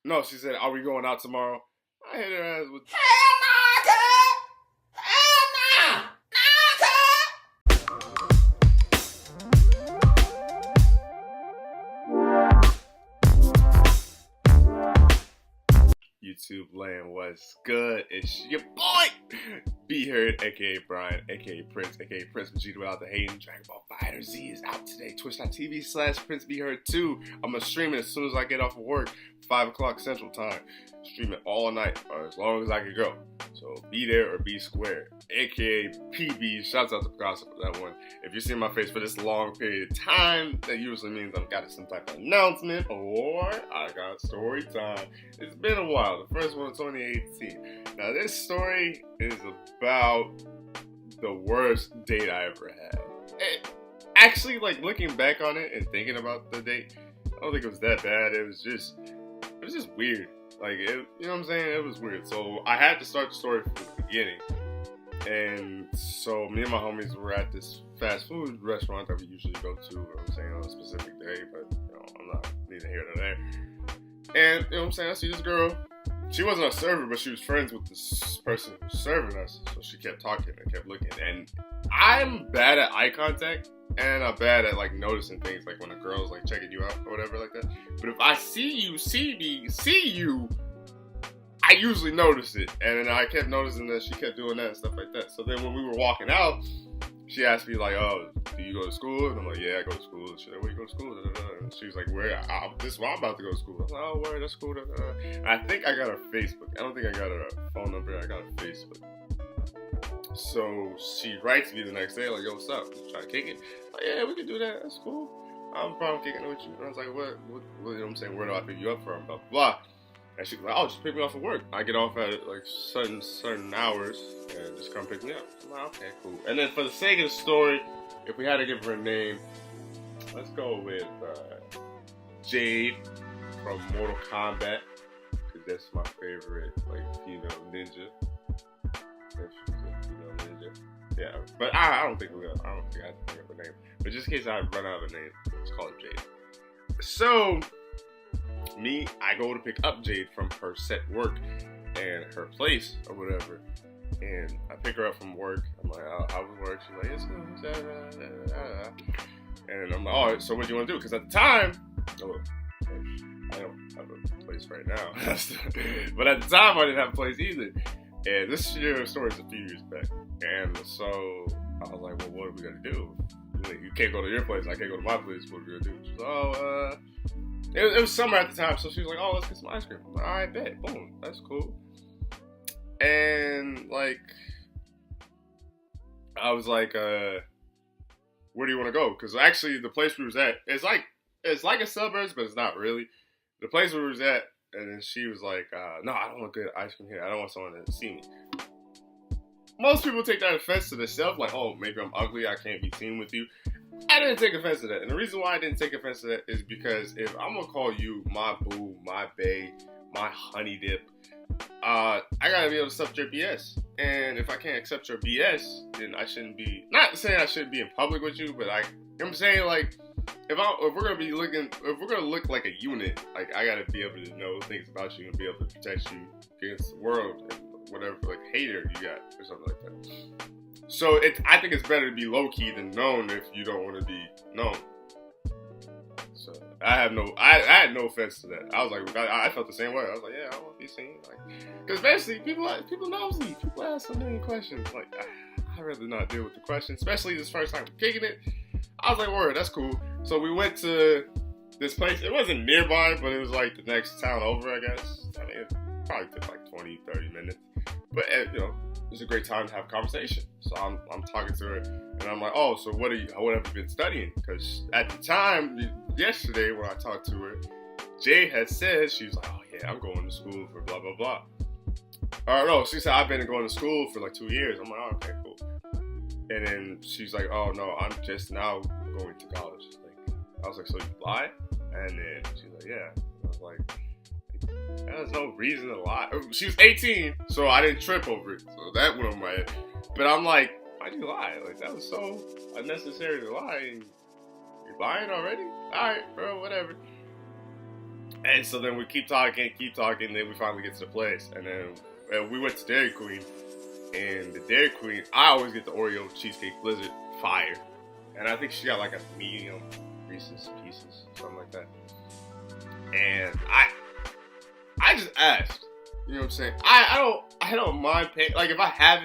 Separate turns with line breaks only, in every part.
No, she said, "Are we going out tomorrow?" I hit her ass with. YouTube land was good. It's your boy, Be Heard, aka Brian, aka Prince Vegeta without the hating. Dragon Ball Fighter Z is out today. Twitch.tv/Prince Be Heard 2. I'm gonna stream it as soon as I get off of work, 5 o'clock Central Time. Stream it all night, or as long as I can go. So be there or be square, aka PB. Shouts out to Picasso for that one. If you're seeing my face for this long period of time, that usually means I've got some type of announcement or I got story time. It's been a while. The first one was 2018. Now this story is about the worst date I ever had. Actually, like looking back on it and thinking about the date, I don't think it was that bad. It was just weird. Like, you know what I'm saying? It was weird. So I had to start the story from the beginning. And so me and my homies were at this fast food restaurant that we usually go to, you know what I'm saying, on a specific day, but I'm not neither here nor there. And you know what I'm saying, I see this girl. She wasn't a server, but she was friends with this person who was serving us. So she kept talking and kept looking. And I'm bad at eye contact. And I'm bad at like noticing things, like when a girl's like checking you out or whatever like that. But if I see you, I usually notice it. And then I kept noticing that she kept doing that and stuff like that. So then when we were walking out, she asked me like, "Oh, do you go to school?" And I'm like, "Yeah, I go to school." She's like, "Where you go to school?" And she was like, "Where? This is where I'm about to go to school." I was like, "Oh, where? That's cool." And I think I got her Facebook. I don't think I got her phone number. I got her Facebook. So she writes me the next day like, "Yo, what's up? You trying to kick it?" Like, "Yeah, we can do that. That's cool. I have a problem kicking it with you." And I was like, what you know what I'm saying? Where do I pick you up from? Blah, blah, blah. And she was like, "Oh, just pick me up from work. I get off at like certain hours and just come pick me up." I'm like, "Okay, cool." And then for the sake of the story, if we had to give her a name, let's go with Jade from Mortal Kombat, because that's my favorite like female ninja. If she's a female ninja. Yeah, but I don't think I have to bring up a name. But just in case I run out of a name, let's call it Jade. So I go to pick up Jade from her set work and her place or whatever. And I pick her up from work. I'm like, "Oh, how was work?" She's like, "It's good." And I'm like, "All right, so what do you want to do?" Because at the time, I don't have a place right now. But at the time, I didn't have a place either. And this story is a few years back. And so I was like, "Well, what are we going to do? You can't go to your place. I can't go to my place. What are we going to do?" She's like, "Oh, it was summer at the time." So she was like, "Oh, let's get some ice cream." I'm like, "All right, bet. Boom. That's cool." And like, I was like, "Where do you want to go?" Because actually, the place we was at, it's like a suburbs, but it's not really. The place we was at, and then she was like, "No, I don't want to get ice cream here. I don't want someone to see me." Most people take that offense to themselves, like, "Oh, maybe I'm ugly. I can't be seen with you." I didn't take offense to that. And the reason why I didn't take offense to that is because if I'm going to call you my boo, my bae, my honey dip, I got to be able to accept your BS. And if I can't accept your BS, then I shouldn't be, not saying I shouldn't be in public with you, but you know what I'm saying? Like, if we're gonna look like a unit, like I gotta be able to know things about you and be able to protect you against the world and whatever like hater you got or something like that. So I think it's better to be low key than known if you don't want to be known. So I had no offense to that. I was like, I felt the same way. I was like, "Yeah, I don't want to be seen," like, because basically people nosy. People ask so many questions. Like, I'd rather not deal with the questions, especially this first time kicking it. I was like, "Word, that's cool." So we went to this place. It wasn't nearby, but it was like the next town over, I guess. I mean, it probably took like 20, 30 minutes. But, you know, it was a great time to have a conversation. So I'm talking to her, and I'm like, "Oh, so what have you been studying?" Because at the time, yesterday when I talked to her, Jay had said, she was like, "Oh, yeah, I'm going to school for blah, blah, blah." Or no, she said, "I've been going to school for like 2 years." I'm like, "Oh, okay, cool." And then she's like, "Oh, no, I'm just now going to college." Like, I was like, "So you lie?" And then she's like, "Yeah." I was like, "There's no reason to lie." She was 18, so I didn't trip over it. So that went on my head. But I'm like, why'd you lie? Like, that was so unnecessary to lie. And you're lying already? All right, bro, whatever. And so then we keep talking, and then we finally get to the place. And then we went to Dairy Queen. And the Dairy Queen, I always get the Oreo cheesecake blizzard, fire. And I think she got like a medium Reese's Pieces, something like that. And I just asked, you know what I'm saying? I don't mind paying. Like if I have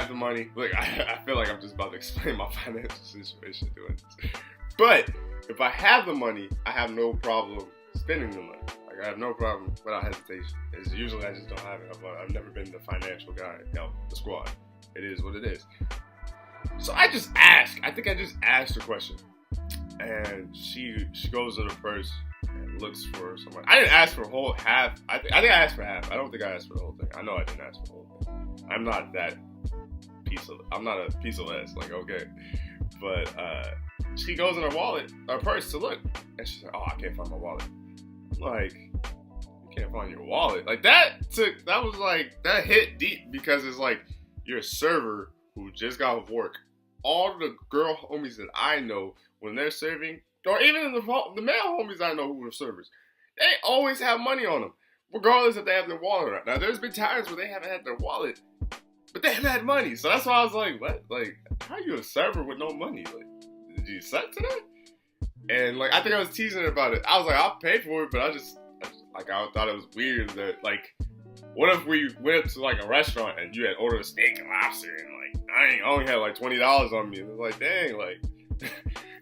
the money, look, I feel like I'm just about to explain my financial situation doing this. But if I have the money, I have no problem spending the money. Like I have no problem without hesitation. It's usually I just don't have it. I've never been the financial guy, the squad. It is what it is. So I just asked. I think I just asked a question. And she goes to the purse and looks for someone. I didn't ask for a whole half. I think I asked for half. I don't think I asked for the whole thing. I know I didn't ask for the whole thing. I'm not a piece of less. Like, okay. But she goes in her purse to look. And she's like, oh, I can't find my wallet. I'm like, you can't find your wallet? Like that hit deep because it's like you're a server who just got off work. All the girl homies that I know, when they're serving, or even the male homies I know who are servers, they always have money on them, regardless if they have their wallet or not. Now, there's been times where they haven't had their wallet, but they have had money. So that's why I was like, what? Like, how are you a server with no money? Like, did you suck today? And, like, I think I was teasing her about it. I was like, I'll pay for it, but I thought it was weird that, like, what if we went to, like, a restaurant and you had ordered a steak and lobster and, like, I only had, like, $20 on me. And it was like, dang, like, you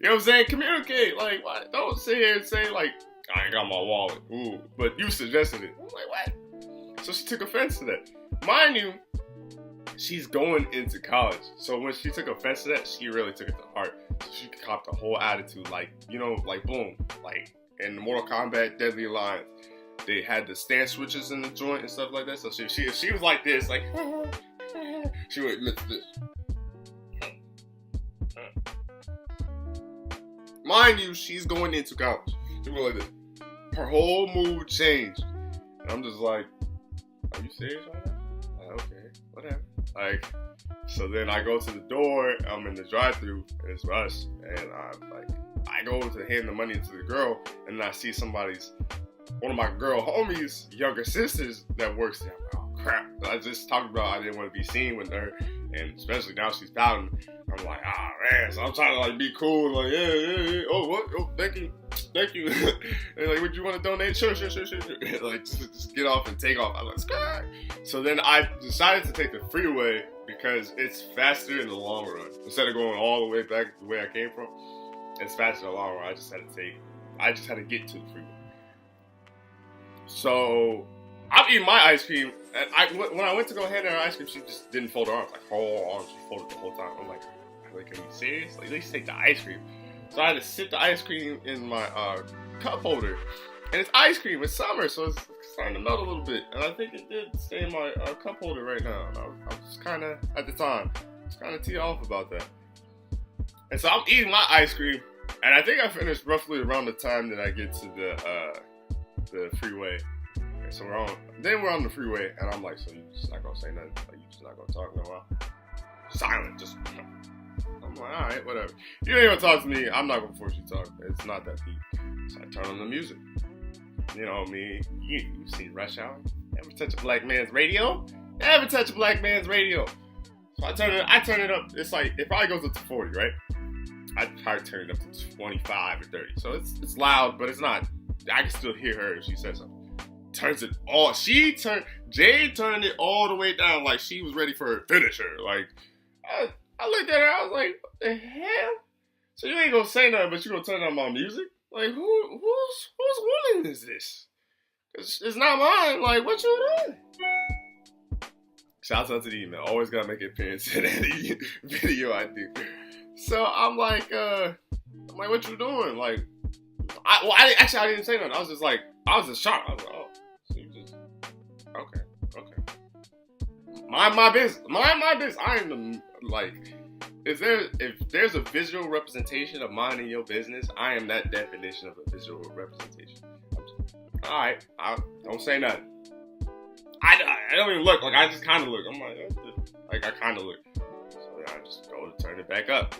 know what I'm saying? Communicate. Like, what? Don't sit here and say, like, I ain't got my wallet. Ooh, but you suggested it. I'm like, what? So she took offense to that. Mind you, she's going into college. So when she took offense to that, she really took it to heart. So she copped the whole attitude. Like, you know, like, boom. Like, in Mortal Kombat Deadly Alliance, they had the stance switches in the joint and stuff like that. So she was like this, like, she went this. Mind you, she's going into college. She went like this. Her whole mood changed. And I'm just like, are you serious right now? Like, okay, whatever. Like, so then I go to the door, I'm in the drive-thru, and it's us. And I go to hand the money to the girl, and I see one of my girl homies, younger sisters that works there. I'm like, oh crap. I just talked about I didn't want to be seen with her, and especially now she's pouting. I'm like, ah man. So I'm trying to like be cool, like yeah. Oh what? Oh thank you. And like, would you want to donate? Sure. Like just get off and take off. I'm like, Sky. So then I decided to take the freeway because it's faster in the long run. Instead of going all the way back the way I came from, it's faster in the long run. I just had to get to the freeway. So I'm eating my ice cream, and when I went to go hand her ice cream, she just didn't fold her arms. Like her whole arms, she folded the whole time. I'm like, are you serious? Like, at least take the ice cream. So I had to sit the ice cream in my cup holder, and it's ice cream. It's summer, so it's starting to melt a little bit, and I think it did stay in my cup holder right now. And I was kind of at the time, teed off about that. And so I'm eating my ice cream, and I think I finished roughly around the time that I get to the freeway. Okay, so we're on the freeway, and I'm like, so you just not gonna say nothing? Like, you just not gonna talk no more? Silent, just. I'm like, all right, whatever. You ain't gonna talk to me. I'm not gonna force you to talk. It's not that deep. So I turn on the music. You know me. You've seen Rush Hour. Ever touch a black man's radio? Ever touch a black man's radio? So I turn it up. It's like it probably goes up to 40, right? I probably turn it up to 25 or 30. So it's loud, but it's not. I can still hear her if she says something. Turns it all. Jade turned it all the way down like she was ready for her finisher. Like I looked at her. I was like, what the hell? So you ain't gonna say nothing, but you gonna turn on my music? Like whose woman is this? It's not mine. Like what you doing? Shouts out to the email. Always gotta make an appearance in any video I do. So I'm like, what you doing? Like, I didn't say nothing. I was just shocked. I was like, oh, so you just, okay. Mind my business. I am if there's a visual representation of minding your business, I am that definition of a visual representation. All right, I don't say nothing. I don't even look. Like, I just kind of look. I'm like I kind of look. So I just go to turn it back up.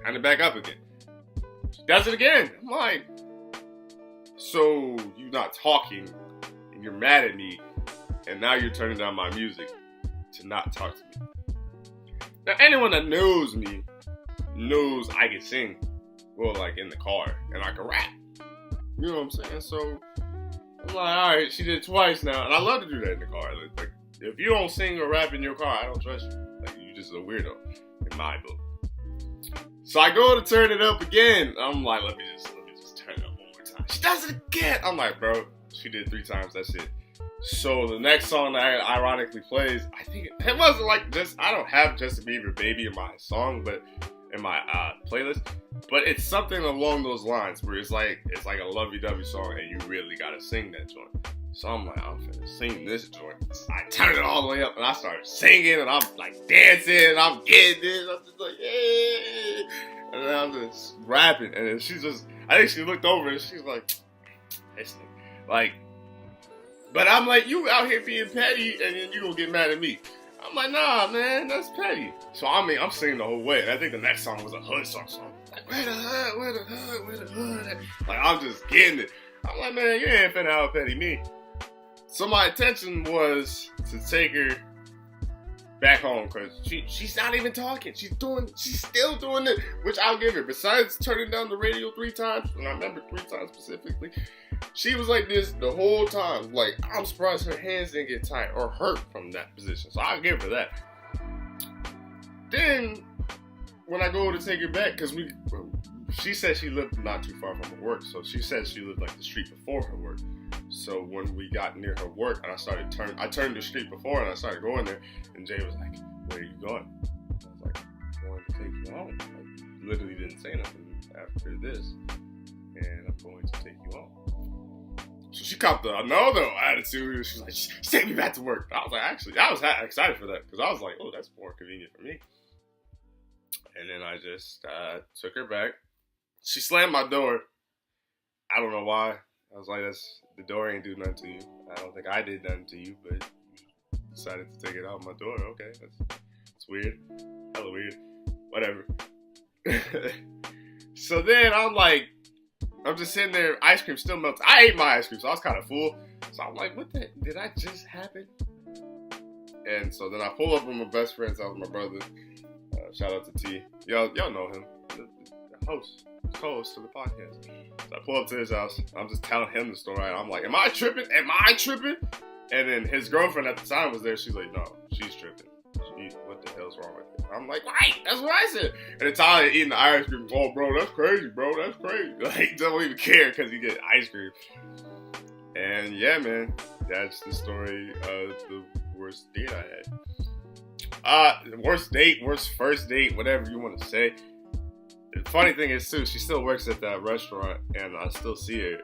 Turn it back up again. She does it again. I'm like, So you're not talking, and you're mad at me, and now you're turning down my music to not talk to me. Now, anyone that knows me knows I can sing, well, like in the car, and I can rap. You know what I'm saying? So I'm like, all right, she did it twice now, and I love to do that in the car. Like, if you don't sing or rap in your car, I don't trust you. Like, you just a weirdo in my book. So I go to turn it up again. I'm like, let me just turn it up one more time. She does it again. I'm like, bro, she did 3 times. That's it. So the next song that I ironically plays, I think it wasn't like I don't have Justin Bieber Baby in my song, but in my playlist, but it's something along those lines where it's like a lovey-dovey song and you really gotta sing that joint. So I'm like, I'm finna sing this joint. I turn it all the way up and I start singing and I'm like dancing and I'm getting this. I'm just like, yeah. And then I'm just rapping and then I think she looked over and she's like, this nigga. Like, but I'm like, you out here being petty and then you gonna get mad at me. I'm like, nah, man, that's petty. So I mean, I'm singing the whole way. And I think the next song was a hood song. So I'm like, where the hood, where the hood, where the hood? Like, I'm just getting it. I'm like, man, you ain't finna out petty me. So my intention was to take her back home because she's not even talking. She's still doing it, which I'll give her. Besides turning down the radio 3 times, and I remember 3 times specifically, she was like this the whole time. Like, I'm surprised her hands didn't get tired or hurt from that position. So I'll give her that. Then, when I go to take her back, because she said she lived not too far from her work. So she said she lived like the street before her work. So when we got near her work and I turned the street before and I started going there, and Jay was like, where are you going? I was like, I'm going to take you home. Like, you literally didn't say nothing after this, and I'm going to take you home. So she copped another attitude. She's like, she's taking me back to work. I was like, actually, I was excited for that because I was like, oh, that's more convenient for me. And then I just took her back. She slammed my door. I don't know why. I was like, the door ain't do nothing to you. I don't think I did nothing to you, but you decided to take it out my door. Okay, that's weird. Hella weird. Whatever. So then I'm just sitting there, ice cream still melts. I ate my ice cream, so I was kind of full. So I'm like, what did that just happen? And so then I pull up with my best friend's house, my brother. Shout out to T. Y'all know him. The host. Co-host of the podcast. So I pull up to his house. I'm just telling him the story. I'm like, am I tripping? Am I tripping? And then his girlfriend at the time was there. She's like, no, she's tripping. What the hell's wrong with her? I'm like, right, that's what I said. And it's Tyler eating the ice cream. Oh, bro, that's crazy, bro. That's crazy. Like, don't even care because he get ice cream. And yeah, man, that's the story of the worst date I had. Worst date, worst first date, whatever you want to say. The funny thing is too, she still works at that restaurant, and I still see her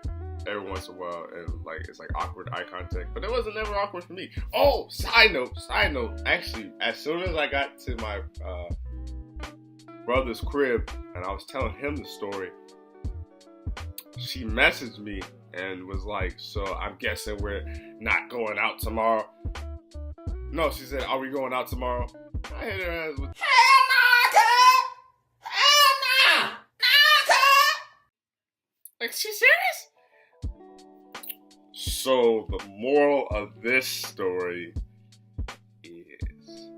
every once in a while, and like it's like awkward eye contact, but it wasn't never awkward for me. Oh, side note. Actually, as soon as I got to my brother's crib, and I was telling him the story, she messaged me and was like, "So I'm guessing we're not going out tomorrow." No, she said, "Are we going out tomorrow?" I hit her ass with, like, she serious? So the moral of this story is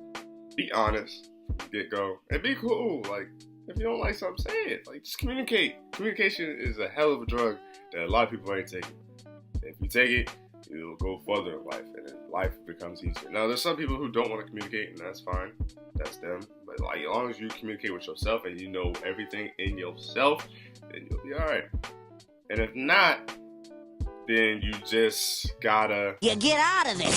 be honest, get go, and be cool. Like, if you don't like something, say it. Like, just communicate. Communication is a hell of a drug that a lot of people ain't taking. If you take it, it'll go further in life, and then life becomes easier. Now, there's some people who don't want to communicate, and that's fine. That's them. But like, as long as you communicate with yourself and you know everything in yourself, then you'll be all right. And if not, then you just gotta...
You get out of this.